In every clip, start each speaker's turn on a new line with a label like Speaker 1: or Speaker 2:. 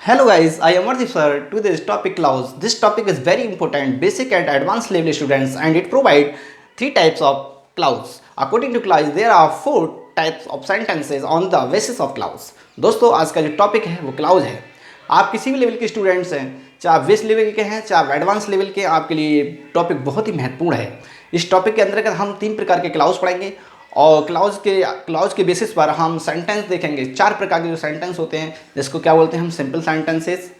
Speaker 1: Hello guys, I am Arthif sir. To this topic clause. This topic is very important, basic and advanced level students, and it provide three types of clause. According to clause, there are four types of sentences on the basis of clause. दोस्तों आज का जो topic है वो clause है। आप किसी भी लेवल के स्टूडेंट्स हैं, चाहे आप बेस लेवल के हैं चाहे आप एडवांस लेवल के, आपके लिए टॉपिक बहुत ही महत्वपूर्ण है। इस टॉपिक के अंतर्गत हम तीन प्रकार के क्लाउज पढ़ेंगे और क्लाउज के बेसिस पर हम सेंटेंस देखेंगे। चार प्रकार के जो सेंटेंस होते हैं जिसको क्या बोलते हैं हम, simple sentences,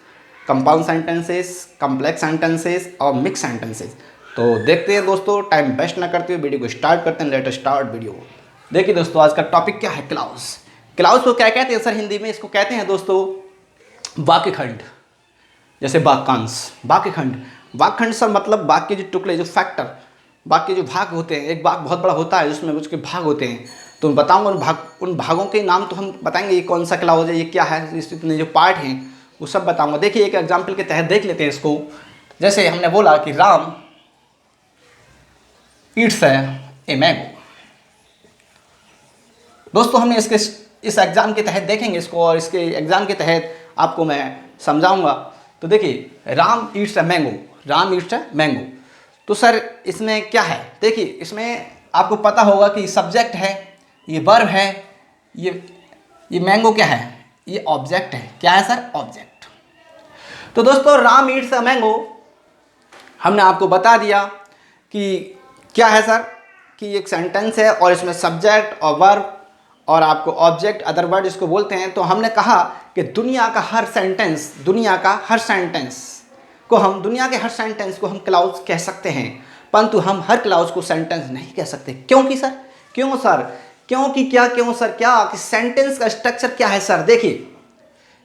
Speaker 1: compound sentences, complex sentences और मिक्स सेंटेंसेस। तो देखते हैं दोस्तों, टाइम वेस्ट ना करते हुए वीडियो को स्टार्ट करते हैं। Let us start video. देखिए दोस्तों आज का टॉपिक क्या है, क्लाउज। क्लाउज को क्या कहते हैं सर हिंदी में? इसको कहते हैं दोस्तों वाक्य खंड, जैसे वाक्यांश। वाक्य खंड, वाक्य खंड सर मतलब वाक्य जो टुकड़े, जो फैक्टर, वाक्य जो भाग होते हैं। एक वाक्य बहुत बड़ा होता है जिसमें उसके भाग होते हैं, तो मैं बताऊंगा उन भागों के नाम। तो हम बताएंगे ये कौन सा क्लाउज है, ये क्या है, इसमें जो पार्ट हैं वो सब बताऊंगा। देखिए एक एग्जाम्पल के तहत देख लेते हैं इसको। जैसे हमने बोला कि राम ईट्स ए मैंगो। दोस्तों हमने इसके इस एग्जाम के तहत देखेंगे इसको, और इसके एग्जाम के तहत आपको मैं समझाऊंगा। तो देखिए Ram eats a mango, Ram eats a mango. तो सर इसमें क्या है? देखिए इसमें आपको पता होगा कि सब्जेक्ट है, ये वर्ब है, ये मैंगो क्या है, ये ऑब्जेक्ट है। क्या है सर? ऑब्जेक्ट। तो दोस्तों राम ईट्स अ मैंगो हमने आपको बता दिया कि क्या है सर, कि एक सेंटेंस है और इसमें सब्जेक्ट और वर्ब और आपको ऑब्जेक्ट अदर वर्ड इसको बोलते हैं। तो हमने कहा कि दुनिया के हर सेंटेंस को हम क्लाउज कह सकते हैं, परंतु हम हर क्लाउज को सेंटेंस नहीं कह सकते। क्योंकि सर, क्यों सर, क्योंकि क्या, क्यों सर, क्या कि सेंटेंस का स्ट्रक्चर क्या है सर? देखिए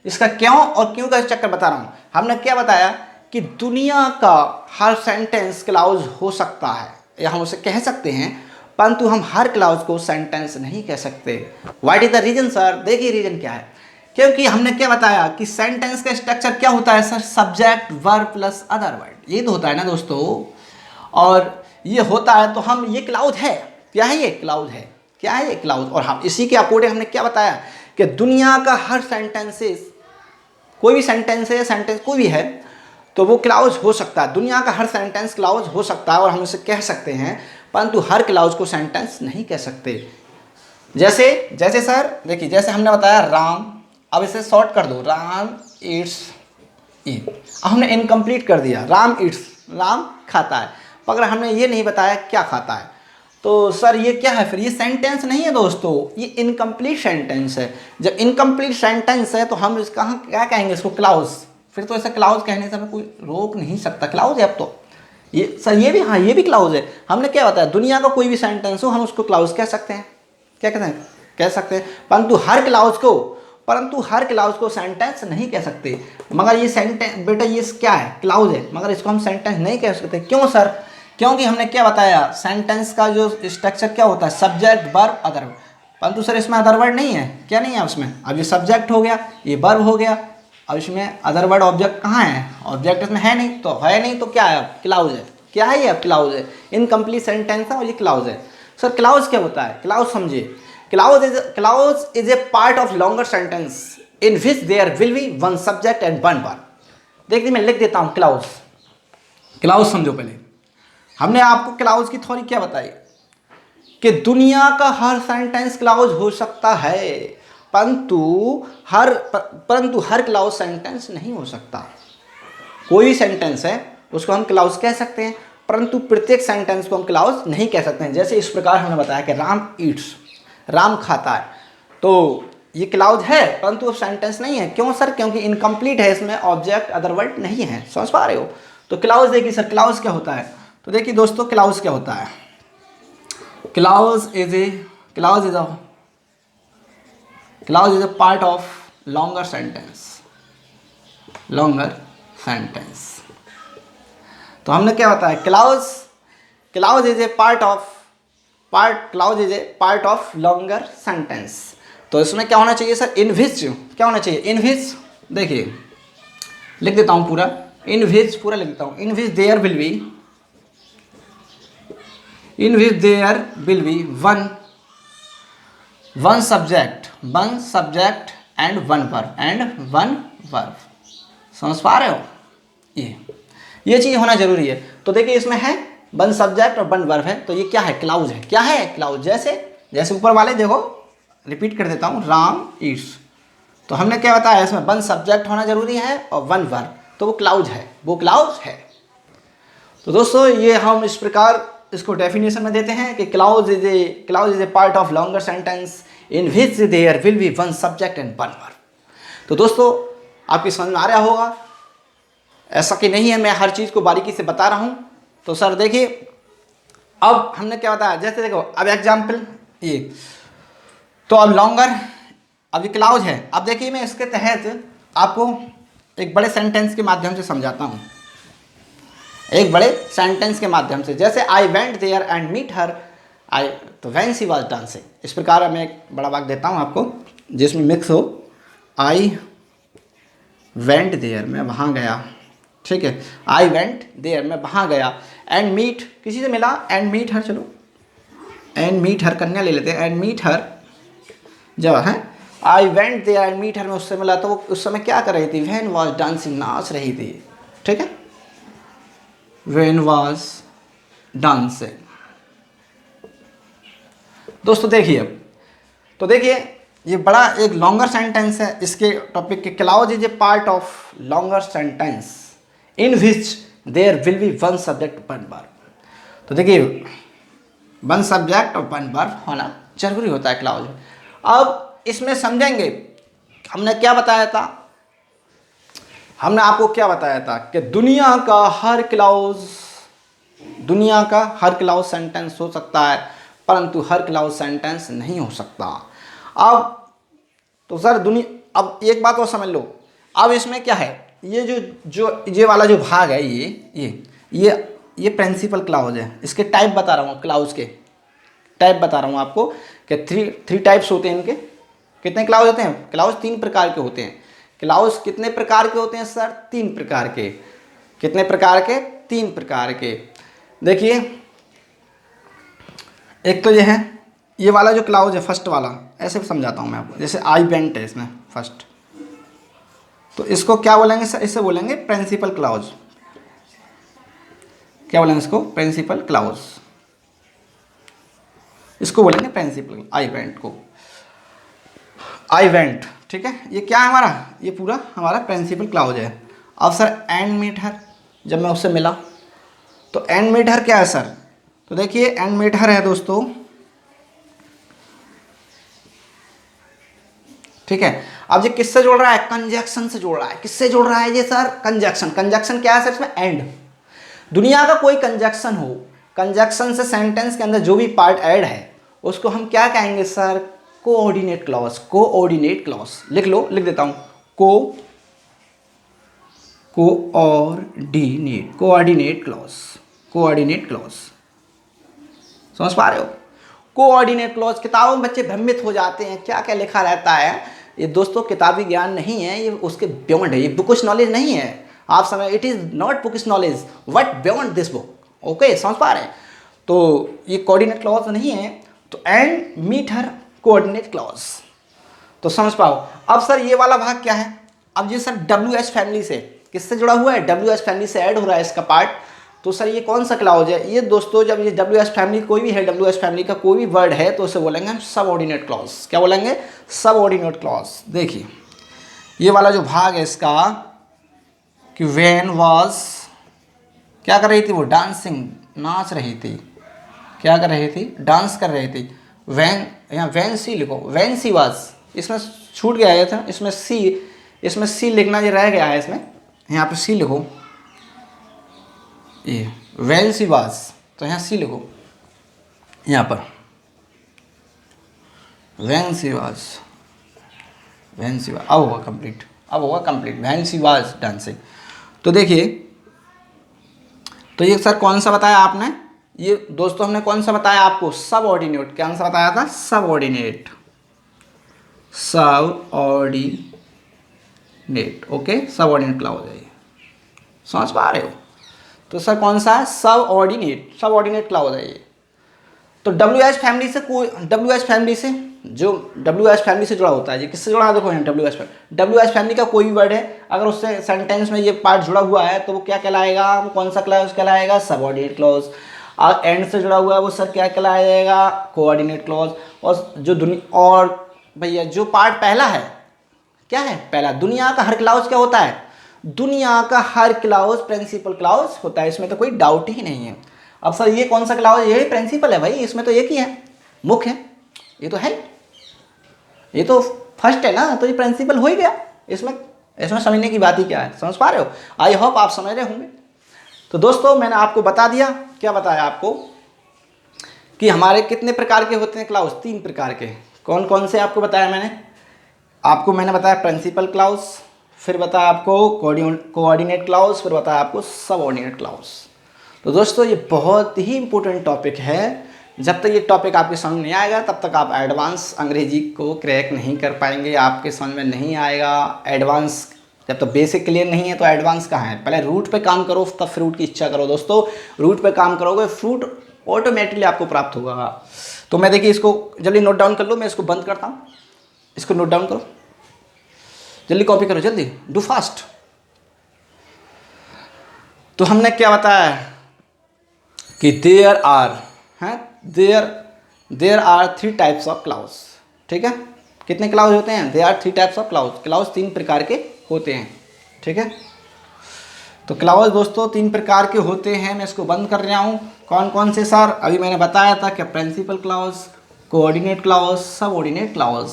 Speaker 1: इसका क्यों और क्यों का स्ट्रक्चर बता रहा हूं। हमने क्या बताया कि दुनिया का हर सेंटेंस क्लाउज हो सकता है या हम उसे कह सकते हैं, परंतु हम हर क्लाउज को सेंटेंस नहीं कह सकते। What is the reason sir? देखिए रीजन क्या है, क्योंकि हमने क्या बताया कि सेंटेंस का स्ट्रक्चर क्या होता है sir? Subject verb plus other word, ये तो होता है ना दोस्तों। और ये होता है तो हम, ये क्लाउज है। क्या है? ये क्लाउज है। क्या है? ये क्लाउज। और हम इसी के अकॉर्डिंग हमने क्या बताया कि दुनिया का हर सेंटेंसेस, कोई भी सेंटेंस है, सेंटेंस कोई भी है तो वो क्लाउज हो सकता है। दुनिया का हर सेंटेंस क्लाउज हो सकता है और हम उसे कह सकते हैं, परंतु हर क्लाउज को सेंटेंस नहीं कह सकते। जैसे सर देखिए, जैसे हमने बताया राम, अब इसे शॉर्ट कर दो, राम ईट्स ई। हमने इनकम्प्लीट कर दिया, राम ईट्स, राम खाता है, मगर हमने ये नहीं बताया क्या खाता है। तो सर ये क्या है फिर? ये सेंटेंस नहीं है दोस्तों, ये इनकम्प्लीट सेंटेंस है। जब इनकम्प्लीट सेंटेंस है तो हम इसका क्या कहेंगे? इसको क्लाउज। फिर तो ऐसा क्लाउज कहने से हमें कोई रोक नहीं सकता, क्लाउज है अब तो ये सर। ये भी, हाँ ये भी क्लाउज है। हमने क्या बताया, दुनिया का कोई भी सेंटेंस हो हम उसको क्लाउज कह सकते हैं। क्या कहते हैं? कह सकते हैं, परंतु हर क्लाउज को सेंटेंस नहीं कह सकते। मगर ये सेंटेंस बेटा, ये क्या है? क्लाउज है, मगर इसको हम सेंटेंस नहीं कह सकते। क्यों सर? क्योंकि हमने क्या बताया, सेंटेंस का जो स्ट्रक्चर क्या होता है, सब्जेक्ट वर्ब अदर वर्ड। परंतु सर इसमें अदर वर्ड नहीं है। क्या नहीं है उसमें? अब ये सब्जेक्ट हो गया, ये वर्ब हो गया, अब इसमें अदर वर्ड ऑब्जेक्ट कहाँ है? ऑब्जेक्ट इसमें है नहीं, तो क्या है? क्लाउज है। क्या है? ये अब क्लाउज है। इनकम्प्लीट सेंटेंस है और ये क्लाउज है। सर क्लाउज क्या होता है? क्लाउज समझिए, clause is a part of longer sentence in which there will be one subject and one verb. देखिए मैं लिख देता हूँ क्लाउज समझो पहले। हमने आपको क्लाउज की थ्योरी क्या बताई कि दुनिया का हर सेंटेंस क्लाउज हो सकता है, परंतु हर क्लाउज सेंटेंस नहीं हो सकता। कोई सेंटेंस है उसको हम क्लाउज कह सकते हैं, परंतु प्रत्येक सेंटेंस को हम क्लाउज नहीं कह सकते हैं। जैसे इस प्रकार हमने बताया कि राम ईट्स, राम खाता है, तो ये क्लाउज है परंतु सेंटेंस नहीं है। क्यों सर? क्योंकि इनकम्प्लीट है, इसमें ऑब्जेक्ट अदर वर्ड नहीं है। समझ पा रहे हो? तो क्लाउज देखिए सर, क्लाउज क्या होता है? तो देखिए दोस्तों क्लाउज क्या होता है, clause is a part of longer sentence. तो हमने क्या बताया, clause is a part of longer sentence. तो इसमें क्या होना चाहिए सर? क्या होना चाहिए? इनविच। देखिए लिख देता हूँ पूरा, इनविच पूरा लिख देता हूँ। In which there will be one subject and one verb समझ पा रहे हो? ये चीज़ होना जरूरी है। तो देखिए इसमें है वन सब्जेक्ट और वन वर्ब है, तो ये क्या है? क्लाउज है। क्या है? क्लाउज। जैसे ऊपर वाले देखो, रिपीट कर देता हूँ, राम ईट्स, तो हमने क्या बताया इसमें वन सब्जेक्ट होना जरूरी है और वन वर्ब, तो वो क्लाउज है, वो क्लाउज है। तो दोस्तों ये हम इस प्रकार इसको डेफिनेशन में देते हैं कि clause is a part of longer sentence in which there will be one subject and one verb. तो दोस्तों आपकी समझ में आ रहा होगा, ऐसा कि नहीं है मैं हर चीज़ को बारीकी से बता रहा हूँ। तो सर देखिए अब हमने क्या बताया, जैसे देखो अब एग्जाम्पल ये, तो अब लॉन्गर, अब ये क्लाउज है। अब देखिए मैं इसके तहत आपको एक बड़े सेंटेंस के माध्यम से समझाता हूँ, एक बड़े सेंटेंस के माध्यम से। जैसे I went there and meet her, I, तो व्हेन शी वाज डांसिंग, इस प्रकार मैं एक बड़ा वाक्य देता हूँ आपको जिसमें मिक्स हो। आई वेंट देयर, मैं वहाँ गया, ठीक है, आई वेंट देयर, मैं वहाँ गया, एंड मीट, किसी से मिला, एंड मीट हर, चलो एंड मीट हर, कन्या ले लेते हैं, एंड मीट हर, जब है I went there and meet her में उससे मिला, तो वो उस समय क्या कर रही थी? व्हेन वाज डांसिंग, नाच रही थी, ठीक है, व्हेन वाज डांसिंग। दोस्तों देखिए, तो देखिए ये बड़ा एक लॉन्गर सेंटेंस है, इसके टॉपिक के clause is a part of longer sentence in which there will be one subject one verb. तो देखिए वन सब्जेक्ट और वन वर्ब होना जरूरी होता है क्लाउज में। अब इसमें समझेंगे हमने क्या बताया था, हमने आपको क्या बताया था कि दुनिया का हर क्लाउज सेंटेंस हो सकता है, परंतु हर क्लाउज सेंटेंस नहीं हो सकता। अब तो सर अब एक बात और समझ लो, अब इसमें क्या है, ये वाला जो भाग है, ये प्रिंसिपल क्लाउज है। इसके टाइप बता रहा हूँ, क्लाउज के टाइप बता रहा हूँ आपको कि थ्री टाइप्स होते हैं इनके। कितने क्लाउज होते हैं? क्लाउज 3 प्रकार के होते हैं। क्लाउज कितने प्रकार के होते हैं सर? 3 प्रकार के। कितने प्रकार के? 3 प्रकार के। देखिए एक तो ये है, ये वाला जो क्लाउज है फर्स्ट वाला, ऐसे समझाता हूँ मैं आपको। जैसे आई वेंट है इसमें फर्स्ट, तो इसको क्या बोलेंगे सर? इससे बोलेंगे प्रिंसिपल क्लाउज। क्या बोलेंगे इसको? Principal clause. इसको बोलेंगे प्रिंसिपल, आई वेंट को, आई वेंट, ठीक है। ये क्या है हमारा? ये पूरा हमारा प्रिंसिपल क्लाउज है। अब सर एंड मीट हर, जब मैं उससे मिला, तो एंड मीट हर क्या है सर? तो देखिए एंड मीट हर है दोस्तों, ठीक है। अब ये किससे जोड़ रहा है? कंजक्शन से जोड़ रहा है। किससे जोड़ रहा है ये सर? कंजक्शन। कंजक्शन क्या है सर इसमें? एंड। दुनिया का कोई कंजक्शन हो, कंजक्शन से सेंटेंस के अंदर जो भी पार्ट ऐड है उसको हम क्या कहेंगे sir? Coordinate clause. Coordinate clause लिख लो, लिख देता हूं, कोऑर्डिनेट क्लॉज। कोऑर्डिनेट क्लॉज, समझ पा रहे हो? Coordinate clause. किताबों में बच्चे भ्रमित हो जाते हैं, क्या क्या लिखा रहता है। ये दोस्तों किताबी ज्ञान नहीं है, ये उसके बियॉन्ड है, ये बुकिश नॉलेज नहीं है। आप समझ, it is not bookish knowledge, what beyond this book. Okay, समझ पा रहे हैं? तो ये कोऑर्डिनेट क्लॉज नहीं है। तो and meet her, coordinate clause, तो समझ पाओ। अब सर ये वाला भाग क्या है? अब ये सर WH फैमिली से, किससे जुड़ा हुआ है? WH फैमिली से ऐड हो रहा है इसका पार्ट। तो सर ये कौन सा क्लाउज है? ये दोस्तों जब ये WH फैमिली कोई भी है, WH फैमिली का कोई भी वर्ड है, तो उसे बोलेंगे हम सबऑर्डिनेट क्लॉज। क्या बोलेंगे? Subordinate clause. देखिए ये वाला जो भाग है इसका, कि व्हेन वाज, क्या कर रही थी वो? डांसिंग, नाच रही थी। क्या कर रही थी? डांस कर रही थी। व्हेन, यहाँ व्हेन सी लिखो, व्हेन सी वाज, इसमें छूट गया है था, इसमें सी लिखना ये रह गया है इसमें, यहाँ पे सी लिखो। ये व्हेन सी वाज, तो यहाँ सी लिखो, यहाँ पर व्हेन सी वाज, अब होगा complete, when she was dancing. तो देखिए, तो ये सर कौन सा बताया आपने? ये दोस्तों हमने कौन सा बताया आपको? सबऑर्डिनेट। कौन सा बताया था? सबऑर्डिनेट। ओके, सबऑर्डिनेट क्लाउज है ये, समझ पा रहे हो? तो सर कौन सा है? सबऑर्डिनेट क्लाउज है ये। तो WH फैमिली से जो WH फैमिली से जुड़ा होता है, ये किससे जुड़ा है देखो यहाँ WH फैमिली का कोई भी वर्ड है अगर उससे सेंटेंस में ये पार्ट जुड़ा हुआ है तो वो क्या कहलाएगा, वो कौन सा क्लॉज कहलाएगा, सबऑर्डिनेट क्लॉज। और एंड से जुड़ा हुआ है वो सर क्या कहलाएगा, कोऑर्डिनेट क्लॉज। और जो दुनिया और भैया जो पार्ट पहला है क्या है, पहला, दुनिया का हर क्लॉज क्या होता है, दुनिया का हर क्लॉज प्रिंसिपल क्लॉज होता है, इसमें तो कोई डाउट ही नहीं है। अब सर ये कौन सा क्लॉज, यही प्रिंसिपल है भाई, इसमें तो एक ही है, मुख्य है, ये तो है, ये तो फर्स्ट है ना, तो ये प्रिंसिपल हो ही गया। इसमें समझने की बात ही क्या है, समझ पा रहे हो, आई होप आप समझ रहे होंगे। तो दोस्तों मैंने आपको बता दिया, क्या बताया आपको कि हमारे कितने प्रकार के होते हैं क्लॉज, 3 प्रकार के। कौन कौन से आपको बताया मैंने बताया प्रिंसिपल क्लॉज, फिर बताया आपको कोऑर्डिनेट क्लॉज, फिर बताया आपको सबऑर्डिनेट क्लॉज। तो दोस्तों ये बहुत ही इंपॉर्टेंट टॉपिक है, जब तक ये टॉपिक आपके समझ नहीं आएगा तब तक आप एडवांस अंग्रेजी को क्रैक नहीं कर पाएंगे, आपके समझ में नहीं आएगा। एडवांस जब तक बेसिक क्लियर नहीं है तो एडवांस कहाँ है, पहले रूट पे काम करो तब फ्रूट की इच्छा करो। दोस्तों रूट पे काम करोगे फ्रूट ऑटोमेटिकली आपको प्राप्त होगा। तो मैं देखिए इसको जल्दी नोट डाउन कर लो, मैं इसको बंद करता हूँ, इसको नोट डाउन करो, जल्दी कॉपी करो, जल्दी डू फास्ट। तो हमने क्या बताया कि there are 3 types of clause, ठीक है, कितने क्लाउज होते हैं, there are 3 types of clause, clause 3 प्रकार के होते हैं, ठीक है। तो क्लाउज दोस्तों 3 प्रकार के होते हैं, मैं इसको बंद कर रहा हूँ। कौन कौन से सर, अभी मैंने बताया था कि principal clause, coordinate clause, subordinate clause.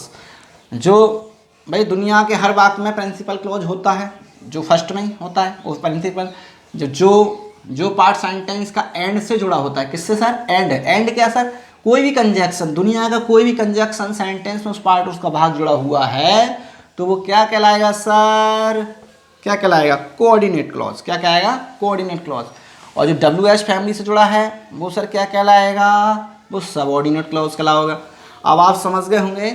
Speaker 1: जो भाई दुनिया के हर वाक्य में प्रिंसिपल क्लॉज होता है, जो फर्स्ट में ही होता है वो प्रिंसिपल, जो पार्ट सेंटेंस का एंड से जुड़ा होता है, किससे सर, एंड क्या सर, कोई भी कंजक्शन, दुनिया का कोई भी कंजक्शन सेंटेंस में उस पार्ट उसका भाग जुड़ा हुआ है तो वो क्या कहलाएगा सर, क्या कहलाएगा, कोऑर्डिनेट क्लॉज। क्या कहलाएगा, कोऑर्डिनेट क्लॉज। और जो WH फैमिली से जुड़ा है वो सर क्या कहलाएगा, वो सबऑर्डिनेट क्लॉज कहलाएगा। अब आप समझ गए होंगे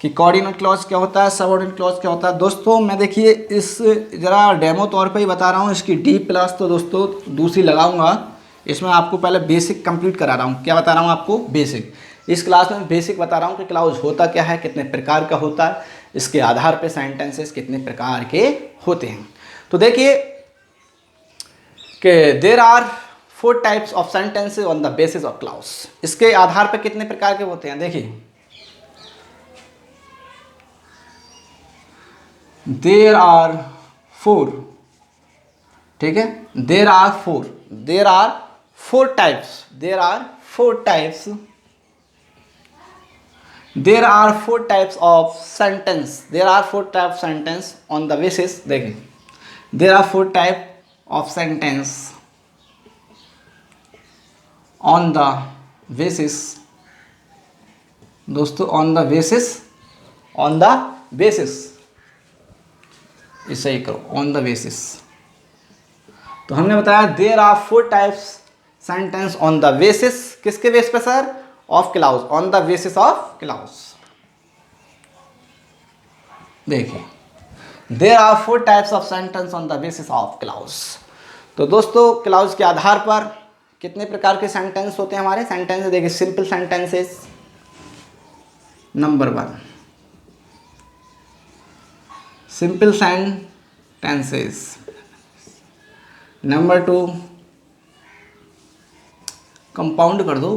Speaker 1: कि कोऑर्डिनेट क्लॉज क्या होता है, सबऑर्डिनेट क्लॉज क्या होता है। दोस्तों मैं देखिए इस ज़रा डेमो तौर पे ही बता रहा हूँ, इसकी डीप क्लास तो दोस्तों दूसरी लगाऊंगा, इसमें आपको पहले बेसिक कंप्लीट करा रहा हूँ। क्या बता रहा हूँ आपको, बेसिक। इस क्लास में बेसिक बता रहा हूँ कि क्लॉज होता क्या है, कितने प्रकार का होता है, इसके आधार पर सेंटेंसेस कितने प्रकार के होते हैं। तो देखिए कि there are 4 types of sentences on the basis of clause, इसके आधार पर कितने प्रकार के होते हैं। देखिए देयर आर 4, ठीक है, there are 4 types, there are 4 types of sentence, there are 4 type sentence on the basis. देखिए there are 4 type of sentence on the basis, दोस्तों ऑन द बेसिस, इसे ही करो, ऑन द बेसिस। तो हमने बताया there are 4 types sentence on the basis, किसके base पे sir, of clause, on the basis of clause. देखिए there are 4 types of sentence on the basis of clause. तो दोस्तों क्लॉज के आधार पर कितने प्रकार के सेंटेंस होते हैं हमारे सेंटेंस। देखिए simple sentences number 1, simple sentences. Number 2 compound कर दो,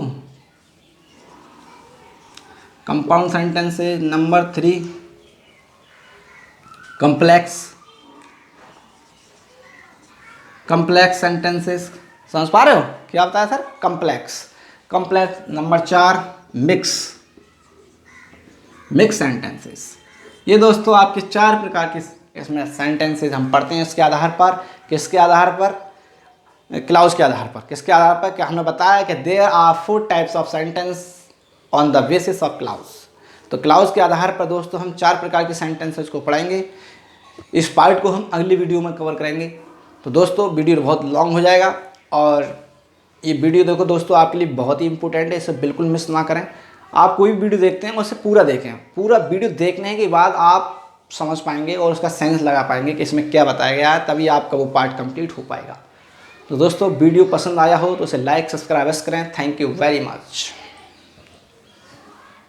Speaker 1: compound sentences. Number 3 complex sentences. समझ पा रहे हो क्या बताया sir, complex. Number 4 mix sentences. ये दोस्तों आपके 4 प्रकार के इसमें सेंटेंसेस हम पढ़ते हैं, इसके आधार पर, किसके आधार पर, क्लॉज के आधार पर। किसके आधार पर, क्या हमने बताया कि there are 4 types of sentence on the basis of clause. तो क्लॉज के आधार पर दोस्तों हम 4 प्रकार के सेंटेंसेस को पढ़ेंगे। इस पार्ट को हम अगली वीडियो में कवर करेंगे। तो दोस्तों वीडियो बहुत लॉन्ग हो जाएगा और ये वीडियो देखो दोस्तों आपके लिए बहुत ही इंपॉर्टेंट है, इसे बिल्कुल मिस ना करें। आप कोई भी वीडियो देखते हैं उसे पूरा देखें, पूरा वीडियो देखने के बाद आप समझ पाएंगे और उसका सेंस लगा पाएंगे कि इसमें क्या बताया गया है, तभी आपका वो पार्ट कंप्लीट हो पाएगा। तो दोस्तों वीडियो पसंद आया हो तो उसे लाइक सब्सक्राइब करें। Thank you very much.